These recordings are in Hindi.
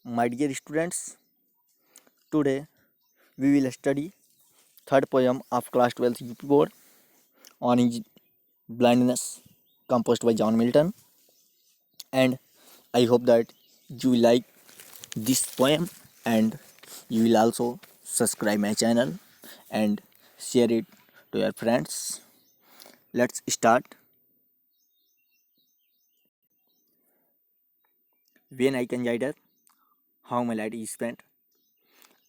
My dear students, today we will study third poem of class 12th UP board on his blindness, composed by John Milton, and I hope that you will like this poem and you will also subscribe my channel and share it to your friends. Let's start. When I consider how my life is spent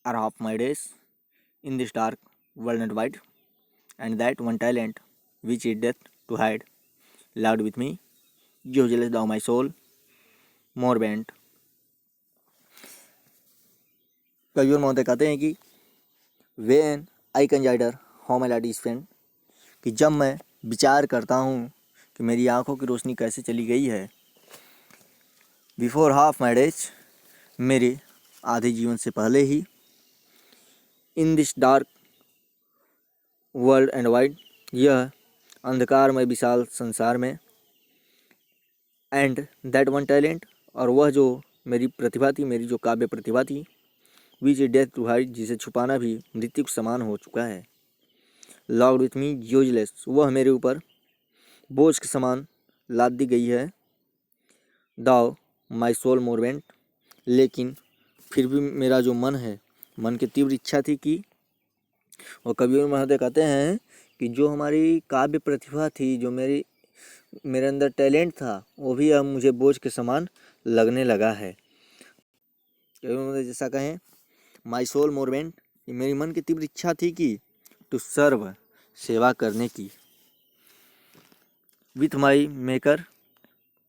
are half my days in this dark world and wide, and that one talent which is death to hide, loved with me, useless thou my soul, more bent. कवियों महोदय कहते हैं कि when I consider how my light is spent, कि जब मैं विचार करता हूँ कि मेरी आंखों की रोशनी कैसे चली गई है, बिफोर हाफ माई डेज, मेरे आधे जीवन से पहले ही, in this dark world and wide, यह अंधकार में विशाल संसार में, एंड दैट वन टैलेंट, और वह जो मेरी प्रतिभा थी, मेरी जो काव्य प्रतिभा थी, विच डेथ टू हाइड, जिसे छुपाना भी मृत्यु के समान हो चुका है, लॉक्ड विथ मी यूजलेस, वह मेरे ऊपर बोझ के समान लाद दी गई है, दाउ माई सोल मोर बेंट, लेकिन फिर भी मेरा जो मन है, मन की तीव्र इच्छा थी कि, और कवियों महोदय कहते हैं कि जो हमारी काव्य प्रतिभा थी, जो मेरे अंदर टैलेंट था, वो भी अब मुझे बोझ के समान लगने लगा है। कवियों महोदय जैसा कहें, माई सोल मोर बेंट, मेरी मन की तीव्र इच्छा थी कि टू सर्व, सेवा करने की, with my maker,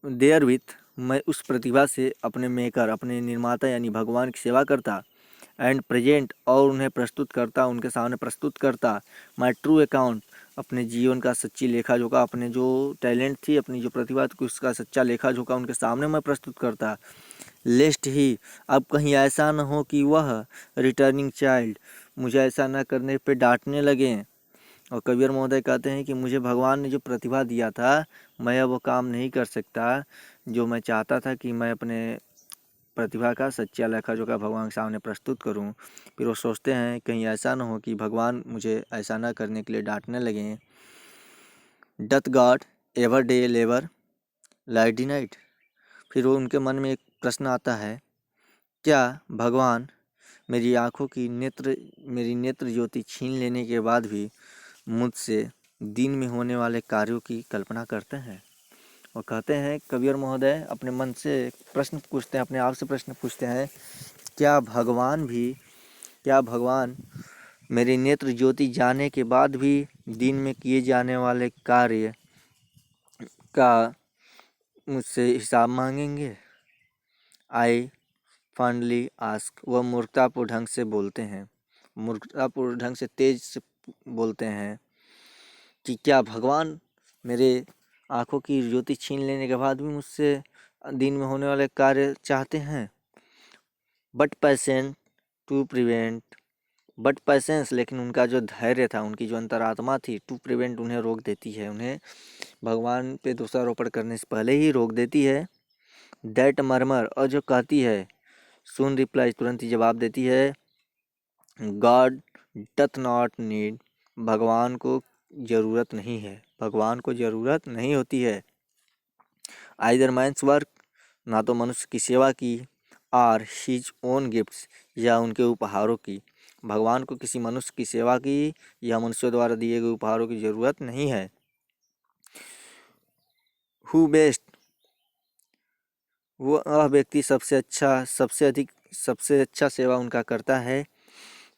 there with, मैं उस प्रतिभा से अपने मेकर, अपने निर्माता यानी भगवान की सेवा करता, एंड प्रेजेंट, और उन्हें प्रस्तुत करता, उनके सामने प्रस्तुत करता, माई ट्रू अकाउंट, अपने जीवन का सच्ची लेखा जोखा, अपने जो टैलेंट थी, अपनी जो प्रतिभा थी, उसका सच्चा लेखा जोखा उनके सामने मैं प्रस्तुत करता, लेस्ट ही, अब कहीं ऐसा न हो कि वह रिटर्निंग चाइल्ड मुझे ऐसा न करने पे डांटने लगे। और कबीर महोदय कहते हैं कि मुझे भगवान ने जो प्रतिभा दिया था, मैं अब वो काम नहीं कर सकता जो मैं चाहता था कि मैं अपने प्रतिभा का सच्चा लेखा जोखा भगवान के सामने प्रस्तुत करूं। फिर वो सोचते हैं कहीं ऐसा ना हो कि भगवान मुझे ऐसा ना करने के लिए डांटने लगें। डथ गॉड एवर डे लेवर लाइट डी नाइट, फिर वो उनके मन में एक प्रश्न आता है, क्या भगवान मेरी आँखों की मेरी नेत्र ज्योति छीन लेने के बाद भी मुझसे दिन में होने वाले कार्यों की कल्पना करते हैं। और कहते हैं कबीर महोदय अपने मन से प्रश्न पूछते हैं, अपने आप से प्रश्न पूछते हैं, क्या भगवान मेरी नेत्र ज्योति जाने के बाद भी दिन में किए जाने वाले कार्य का मुझसे हिसाब मांगेंगे। आई फॉन्डली आस्क, वह मूर्खतापूर्ण ढंग से बोलते हैं, मूर्खतापूर्ण ढंग से तेज से बोलते हैं कि क्या भगवान मेरे आँखों की ज्योति छीन लेने के बाद भी मुझसे दिन में होने वाले कार्य चाहते हैं। बट पैसेंस, लेकिन उनका जो धैर्य था, उनकी जो अंतरात्मा थी, टू प्रिवेंट, उन्हें रोक देती है, उन्हें भगवान पे दोषारोपण करने से पहले ही रोक देती है। दैट मर्मर, और जो कहती है, सुन रिप्लाई, तुरंत ही जवाब देती है, गॉड डथ नॉट नीड, भगवान को ज़रूरत नहीं है, भगवान को ज़रूरत नहीं होती है। आइदर मैन्स वर्क, ना तो मनुष्य की सेवा की, आर हिज ओन गिफ्ट्स, या उनके उपहारों की, भगवान को किसी मनुष्य की सेवा की या मनुष्यों द्वारा दिए गए उपहारों की ज़रूरत नहीं है। हु बेस्ट, वह व्यक्ति सबसे अच्छा सेवा उनका करता है।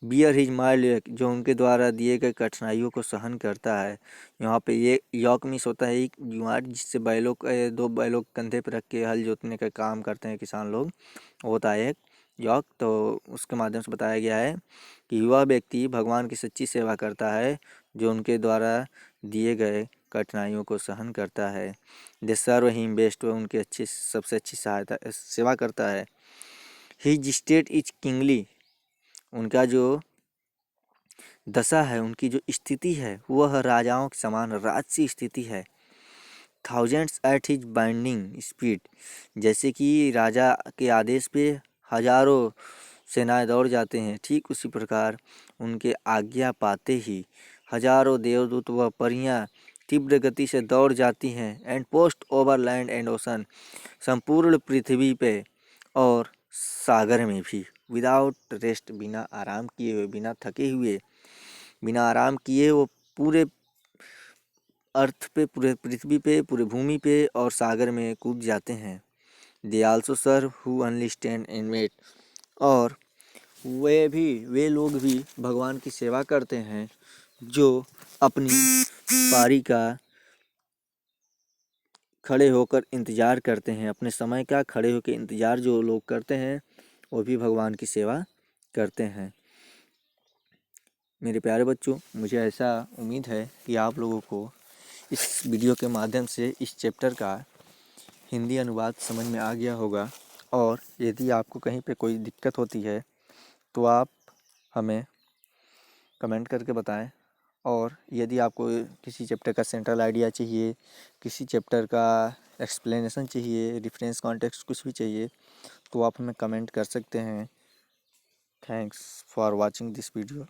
बियर हिज माइल्ड, जो उनके द्वारा दिए गए कठिनाइयों को सहन करता है। यहाँ पे ये यॉक मिस होता है, एक जुआर जिससे दो बैलों कंधे पर रख के हल जोतने का काम करते हैं किसान लोग, होता है एक यॉक। तो उसके माध्यम से बताया गया है कि वह व्यक्ति भगवान की सच्ची सेवा करता है जो उनके द्वारा दिए गए कठिनाइयों को सहन करता है। दे सर्व हिम बेस्ट, वह उनकी सबसे अच्छी सेवा करता है। हिज स्टेट इज किंगली, उनका जो दशा है, उनकी जो स्थिति है, वह राजाओं के समान राजसी स्थिति है। Thousands at his binding speed, जैसे कि राजा के आदेश पे हजारों सेनाएं दौड़ जाते हैं, ठीक उसी प्रकार उनके आज्ञा पाते ही हजारों देवदूत व परियां तीव्र गति से दौड़ जाती हैं and post over land and ocean, संपूर्ण पृथ्वी पे और सागर में भी, विदाउट रेस्ट, बिना आराम किए हुए, बिना थके हुए, बिना आराम किए वो पूरे अर्थ पे, पूरे पृथ्वी पे, पूरे भूमि पे और सागर में कूद जाते हैं। They also serve who understand and wait, और वे लोग भी भगवान की सेवा करते हैं जो अपनी पारी का खड़े होकर इंतज़ार करते हैं, अपने समय का खड़े होकर इंतज़ार जो लोग करते हैं वो भी भगवान की सेवा करते हैं। मेरे प्यारे बच्चों, मुझे ऐसा उम्मीद है कि आप लोगों को इस वीडियो के माध्यम से इस चैप्टर का हिंदी अनुवाद समझ में आ गया होगा, और यदि आपको कहीं पे कोई दिक्कत होती है तो आप हमें कमेंट करके बताएं, और यदि आपको किसी चैप्टर का सेंट्रल आइडिया चाहिए, किसी चैप्टर का एक्सप्लेनेशन चाहिए, रेफरेंस कॉन्टेक्स्ट कुछ भी चाहिए, तो आप हमें कमेंट कर सकते हैं। Thanks for watching this video.